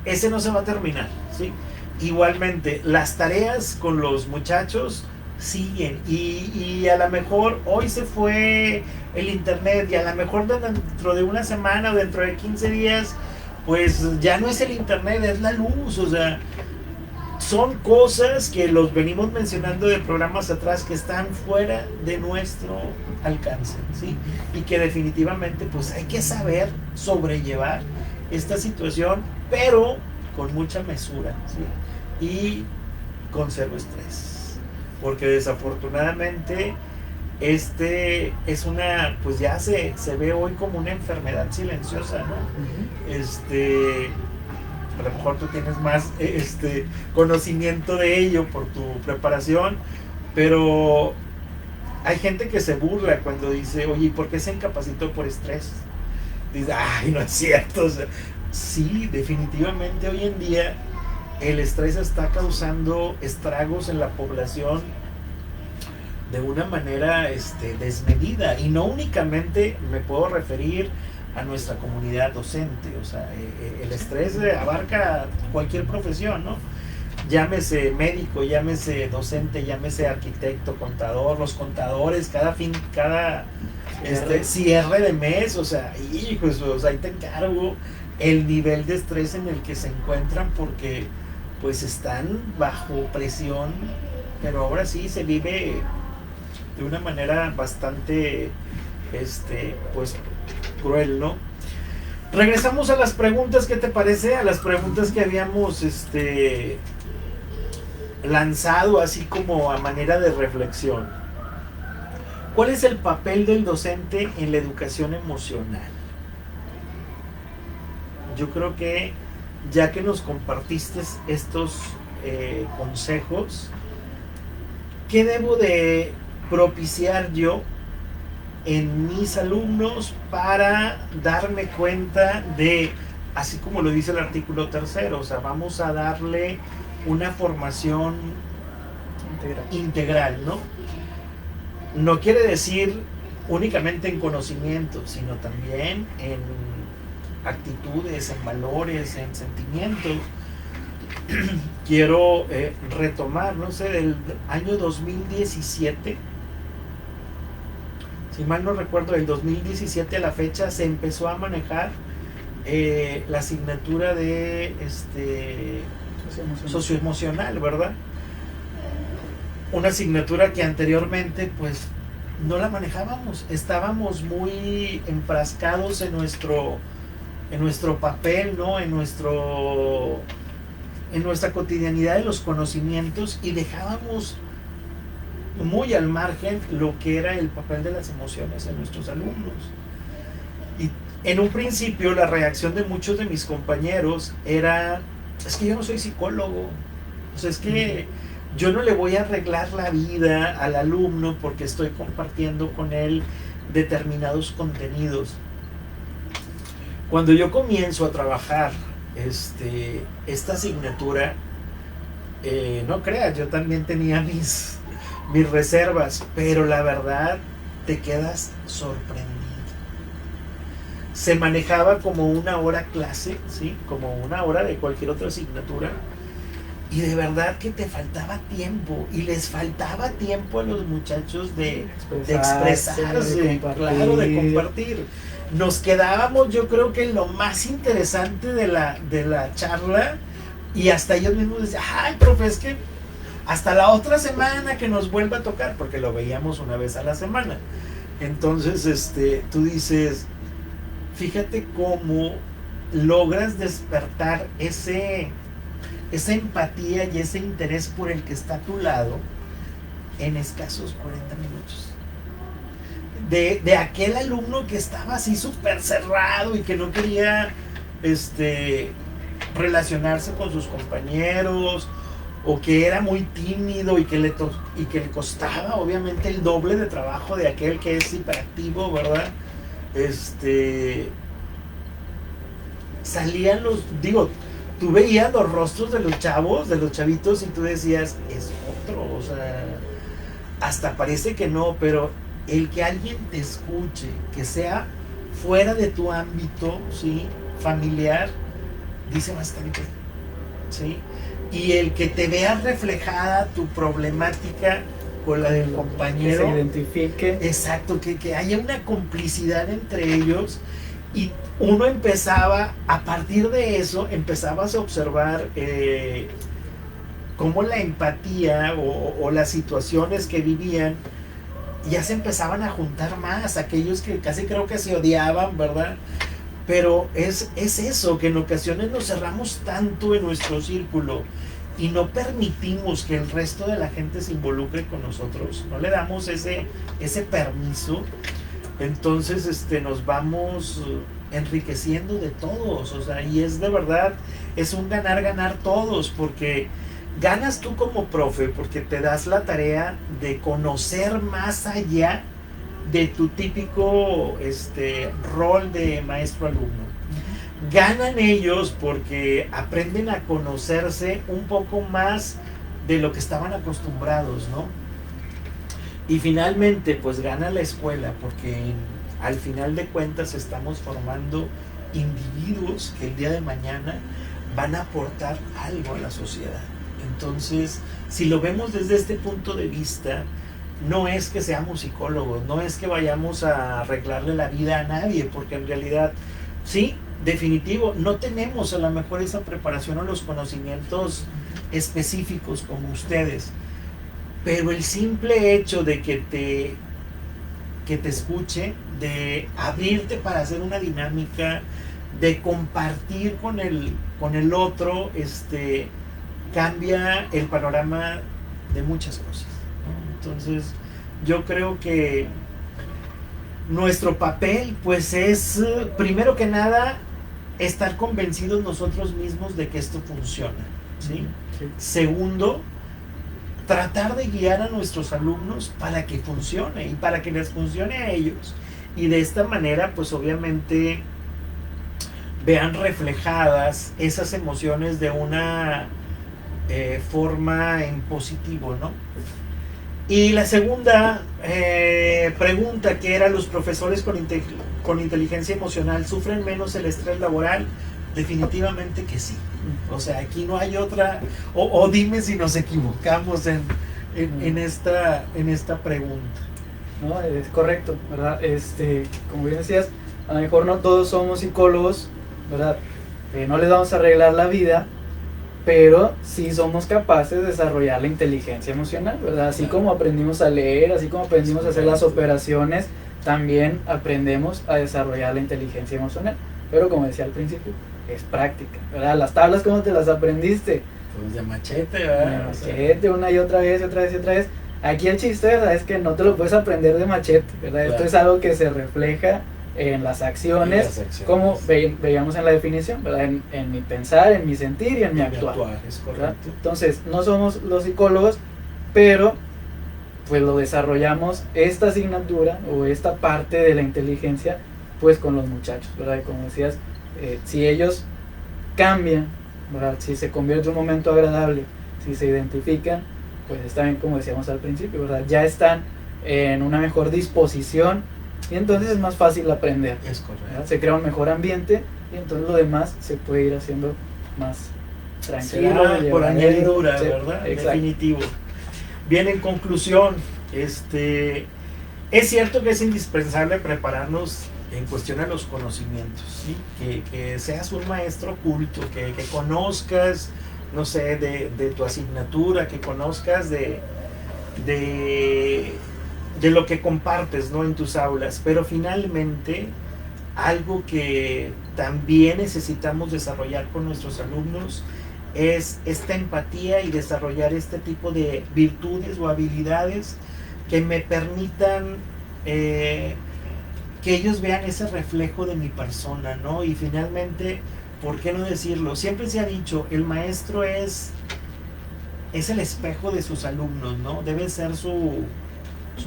ese no se va a terminar, ¿sí? Igualmente, las tareas con los muchachos siguen y a lo mejor hoy se fue el internet y a lo mejor dentro de una semana o dentro de 15 días, pues ya no es el internet, es la luz, o sea, son cosas que los venimos mencionando de programas atrás que están fuera de nuestro alcance, ¿sí? Y que definitivamente pues hay que saber sobrellevar esta situación, pero con mucha mesura, ¿sí? Y con cero estrés, porque desafortunadamente es una, pues ya se ve hoy como una enfermedad silenciosa, ¿no? A lo mejor tú tienes más conocimiento de ello por tu preparación, pero hay gente que se burla cuando dice, oye, ¿por qué se incapacitó por estrés? Dice, ay, no es cierto. O sea, sí, definitivamente hoy en día el estrés está causando estragos en la población de una manera desmedida, y no únicamente me puedo referir a nuestra comunidad docente, o sea, el estrés abarca cualquier profesión, ¿no? Llámese médico, llámese docente, llámese arquitecto, contador, los contadores, cada cierre de mes, o sea, hijos, o sea, ahí te encargo el nivel de estrés en el que se encuentran, porque pues están bajo presión, pero ahora sí se vive de una manera bastante pues cruel, ¿no? Regresamos a las preguntas, ¿qué te parece? A las preguntas que habíamos lanzado así como a manera de reflexión. ¿Cuál es el papel del docente en la educación emocional? Yo creo que ya que nos compartiste estos consejos, ¿qué debo de propiciar yo en mis alumnos para darme cuenta de, así como lo dice el artículo 3, o sea, vamos a darle una formación integral, ¿no? No quiere decir únicamente en conocimiento, sino también en actitudes, en valores, en sentimientos. Quiero retomar, no sé, del año 2017, si mal no recuerdo, del 2017 a la fecha se empezó a manejar la asignatura de socioemocional, ¿verdad? Una asignatura que anteriormente pues no la manejábamos, estábamos muy enfrascados en nuestro papel, ¿no? En nuestra cotidianidad de los conocimientos, y dejábamos muy al margen lo que era el papel de las emociones en nuestros alumnos. Y en un principio la reacción de muchos de mis compañeros era, es que yo no soy psicólogo, o sea, es que yo no le voy a arreglar la vida al alumno porque estoy compartiendo con él determinados contenidos. Cuando yo comienzo a trabajar esta asignatura, no creas, yo también tenía mis reservas, pero la verdad te quedas sorprendido. Se manejaba como una hora clase, ¿sí? Como una hora de cualquier otra asignatura, y de verdad que te faltaba tiempo, y les faltaba tiempo a los muchachos de expresarse, claro, de compartir. Nos quedábamos, yo creo que lo más interesante de la charla, y hasta ellos mismos decían, ay, profe, es que hasta la otra semana que nos vuelva a tocar, porque lo veíamos una vez a la semana. Entonces, tú dices, fíjate cómo logras despertar esa empatía y ese interés por el que está a tu lado, en escasos 40 minutos. De aquel alumno que estaba así súper cerrado y que no quería relacionarse con sus compañeros, o que era muy tímido y que le costaba obviamente el doble de trabajo de aquel que es hiperactivo, ¿verdad? Salían tú veías los rostros de los chavos, de los chavitos, y tú decías, es otro, o sea, hasta parece que no, pero el que alguien te escuche, que sea fuera de tu ámbito, ¿sí?, familiar, dice bastante, ¿sí? Y el que te vea reflejada tu problemática con la del compañero, que se identifique. Exacto, que haya una complicidad entre ellos, y uno empezaba, a partir de eso, empezabas a observar cómo la empatía o las situaciones que vivían ya se empezaban a juntar más, aquellos que casi creo que se odiaban, ¿verdad? Pero es eso, que en ocasiones nos cerramos tanto en nuestro círculo y no permitimos que el resto de la gente se involucre con nosotros, no le damos ese permiso, entonces nos vamos enriqueciendo de todos, o sea, y es de verdad, es un ganar todos, porque ganas tú como profe, porque te das la tarea de conocer más allá de tu típico rol de maestro-alumno. Ganan ellos porque aprenden a conocerse un poco más de lo que estaban acostumbrados, ¿no? Y finalmente, pues gana la escuela, porque al final de cuentas estamos formando individuos que el día de mañana van a aportar algo a la sociedad. Entonces, si lo vemos desde este punto de vista, no es que seamos psicólogos, no es que vayamos a arreglarle la vida a nadie, porque en realidad, sí, definitivo, no tenemos a lo mejor esa preparación o los conocimientos específicos como ustedes, pero el simple hecho de que te escuche, de abrirte para hacer una dinámica, de compartir con el otro, cambia el panorama de muchas cosas, ¿no? Entonces yo creo que nuestro papel pues es, primero que nada, estar convencidos nosotros mismos de que esto funciona, ¿sí? Sí. Segundo, tratar de guiar a nuestros alumnos para que funcione y para que les funcione a ellos, y de esta manera pues obviamente vean reflejadas esas emociones de una forma en positivo, ¿no? Y la segunda pregunta, que era: ¿los profesores con inteligencia emocional sufren menos el estrés laboral? Definitivamente que sí. O sea, aquí no hay otra, o dime si nos equivocamos en esta pregunta. No, es correcto, ¿verdad? Como bien decías, a lo mejor no todos somos psicólogos, ¿verdad? No les vamos a arreglar la vida, pero sí somos capaces de desarrollar la inteligencia emocional, ¿verdad? Así como aprendimos a leer, así como aprendimos a hacer las operaciones, también aprendemos a desarrollar la inteligencia emocional. Pero como decía al principio, es práctica, ¿verdad? Las tablas, ¿cómo te las aprendiste? Pues de machete, ¿verdad? De machete, una y otra vez, otra vez y otra vez. Aquí el chiste, ¿verdad?, es que no te lo puedes aprender de machete, ¿verdad? Claro. Esto es algo que se refleja en las acciones, como veíamos en la definición, ¿verdad? En mi pensar, en mi sentir y en mi actuar. Es correcto. ¿Verdad? Entonces, no somos los psicólogos, pero pues lo desarrollamos, esta asignatura o esta parte de la inteligencia, pues con los muchachos, ¿verdad? Y como decías, si ellos cambian, ¿verdad?, si se convierte en un momento agradable, si se identifican, pues está bien, como decíamos al principio, ¿verdad? Ya están en una mejor disposición y entonces es más fácil aprender. Es correcto. ¿Verdad? Se crea un mejor ambiente y entonces lo demás se puede ir haciendo más tranquilo. Por añadidura, sí, ¿verdad? Exacto. Definitivo. Bien, en conclusión, es cierto que es indispensable prepararnos en cuestión a los conocimientos, ¿sí? Que seas un maestro culto, que conozcas, no sé, de tu asignatura, que conozcas de lo que compartes, ¿no?, en tus aulas, pero finalmente algo que también necesitamos desarrollar con nuestros alumnos es esta empatía y desarrollar este tipo de virtudes o habilidades que me permitan que ellos vean ese reflejo de mi persona, ¿no? Y finalmente, ¿por qué no decirlo? Siempre se ha dicho, el maestro es el espejo de sus alumnos, ¿no? Debe ser su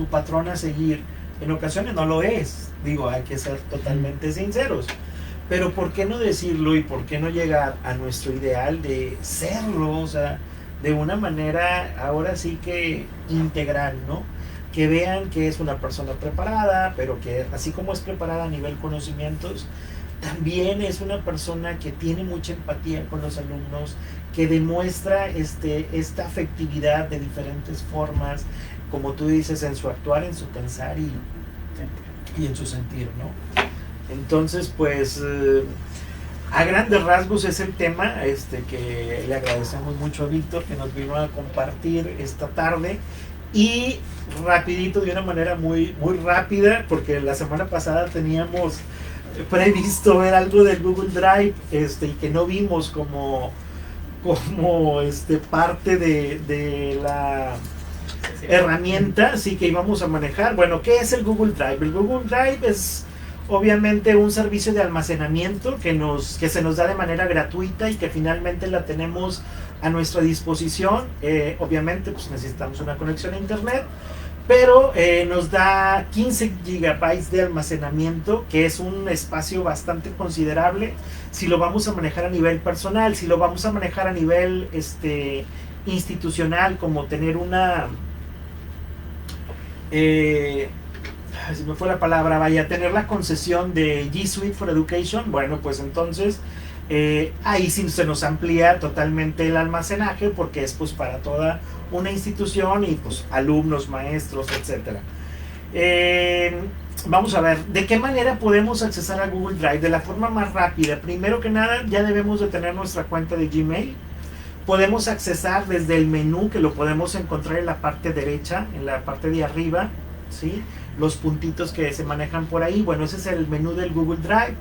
patrón a seguir. En ocasiones no lo es, digo, hay que ser totalmente sinceros. Pero ¿por qué no decirlo y por qué no llegar a nuestro ideal de serlo? O sea, de una manera ahora sí que integral, ¿no? Que vean que es una persona preparada, pero que así como es preparada a nivel conocimientos, también es una persona que tiene mucha empatía con los alumnos, que demuestra esta afectividad de diferentes formas, como tú dices, en su actuar, en su pensar y en su sentir, ¿no? Entonces, pues, a grandes rasgos es el tema que le agradecemos mucho a Víctor que nos vino a compartir esta tarde. Y rapidito, de una manera muy, muy rápida, porque la semana pasada teníamos previsto ver algo del Google Drive y que no vimos como parte de la herramienta, sí, que íbamos a manejar. Bueno, ¿qué es el Google Drive? El Google Drive es obviamente un servicio de almacenamiento que se nos da de manera gratuita y que finalmente la tenemos a nuestra disposición. Obviamente pues necesitamos una conexión a internet, pero nos da 15 gigabytes de almacenamiento, que es un espacio bastante considerable si lo vamos a manejar a nivel personal. Si lo vamos a manejar a nivel institucional, como tener una si me fue la palabra, tener la concesión de G Suite for Education, bueno, pues entonces ahí sí se nos amplía totalmente el almacenaje, porque es pues para toda una institución y pues alumnos, maestros, etcétera. Vamos a ver, ¿de qué manera podemos accesar a Google Drive? De la forma más rápida. Primero que nada, ya debemos de tener nuestra cuenta de Gmail. Podemos accesar desde el menú, que lo podemos encontrar en la parte derecha, en la parte de arriba, ¿sí? Los puntitos que se manejan por ahí. Bueno, ese es el menú del Google Drive.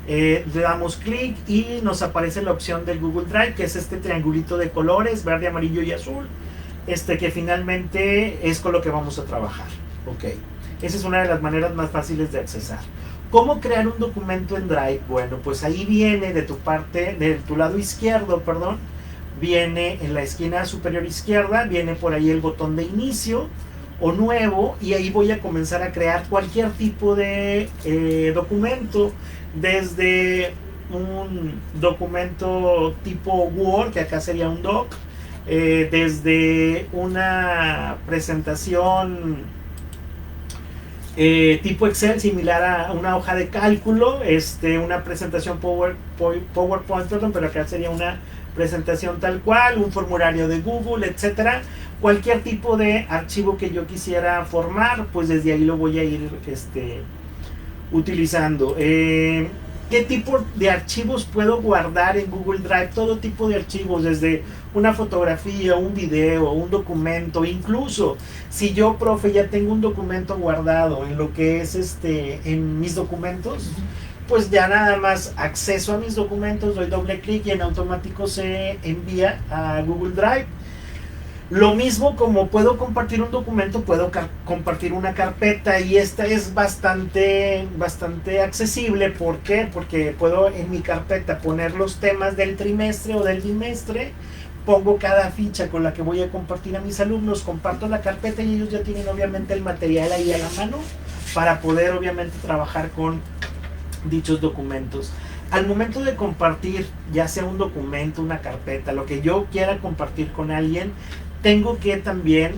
Le damos clic y nos aparece la opción del Google Drive, que es este triangulito de colores, verde, amarillo y azul, que finalmente es con lo que vamos a trabajar. Ok, esa es una de las maneras más fáciles de accesar. ¿Cómo crear un documento en Drive? Bueno, pues ahí viene de tu lado izquierdo, perdón, viene en la esquina superior izquierda, viene por ahí el botón de inicio o nuevo, y ahí voy a comenzar a crear cualquier tipo de documento, desde un documento tipo Word, que acá sería un doc, desde una presentación tipo Excel, similar a una hoja de cálculo, una presentación PowerPoint, perdón, pero acá sería una presentación tal cual, un formulario de Google, etcétera. Cualquier tipo de archivo que yo quisiera formar, pues desde ahí lo voy a ir utilizando. ¿Qué tipo de archivos puedo guardar en Google Drive? Todo tipo de archivos, desde una fotografía, un video, un documento. Incluso si yo, profe, ya tengo un documento guardado en lo que es en mis documentos, pues ya nada más acceso a mis documentos, doy doble clic y en automático se envía a Google Drive. Lo mismo, como puedo compartir un documento, puedo compartir una carpeta, y esta es bastante accesible. ¿Por qué? Porque puedo en mi carpeta poner los temas del trimestre o del bimestre, pongo cada ficha con la que voy a compartir a mis alumnos, comparto la carpeta y ellos ya tienen obviamente el material ahí a la mano para poder obviamente trabajar con dichos documentos. Al momento de compartir, ya sea un documento, una carpeta, lo que yo quiera compartir con alguien, tengo que también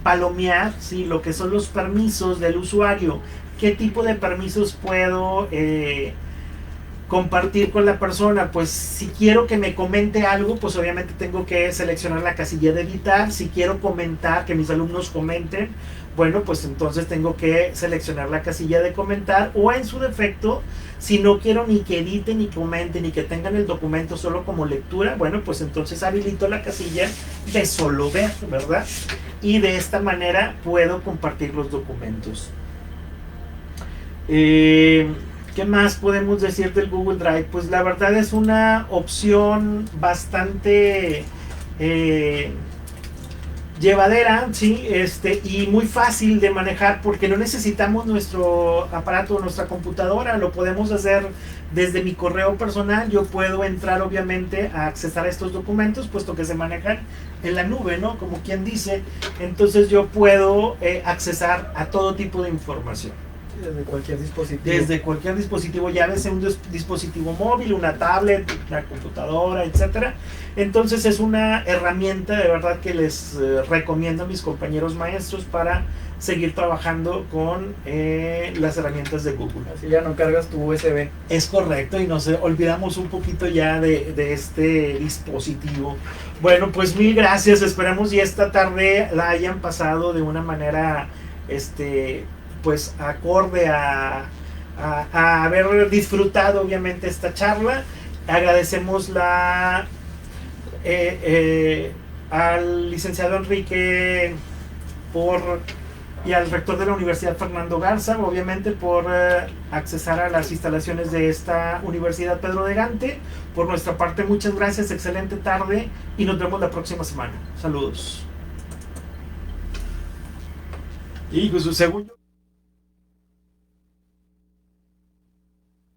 palomear, ¿sí?, lo que son los permisos del usuario. ¿Qué tipo de permisos puedo compartir con la persona? Pues si quiero que me comente algo, pues obviamente tengo que seleccionar la casilla de editar. Si quiero comentar, que mis alumnos comenten, bueno, pues entonces tengo que seleccionar la casilla de comentar, o en su defecto, si no quiero ni que editen, ni comenten, ni que tengan el documento solo como lectura, bueno, pues entonces habilito la casilla de solo ver, ¿verdad? Y de esta manera puedo compartir los documentos. ¿Qué ¿Qué más podemos decir del Google Drive? Pues la verdad es una opción bastante llevadera, ¿sí? Y muy fácil de manejar porque no necesitamos nuestro aparato, nuestra computadora, lo podemos hacer desde mi correo personal. Yo puedo entrar obviamente a accesar a estos documentos puesto que se manejan en la nube, ¿no? Como quien dice, entonces yo puedo accesar a todo tipo de información. Desde cualquier dispositivo. Desde cualquier dispositivo, ya sea un dispositivo móvil, una tablet, una computadora, etcétera. Entonces es una herramienta de verdad que les recomiendo a mis compañeros maestros para seguir trabajando con las herramientas de Google. Así ya no cargas tu USB. Es correcto, y nos olvidamos un poquito ya de este dispositivo. Bueno, pues mil gracias. Esperamos y esta tarde la hayan pasado de una manera pues acorde a haber disfrutado obviamente esta charla. Agradecemos al licenciado Enrique y al rector de la Universidad Fernando Garza, obviamente por accesar a las instalaciones de esta Universidad Pedro de Gante. Por nuestra parte, muchas gracias, excelente tarde y nos vemos la próxima semana. Saludos. Y pues según yo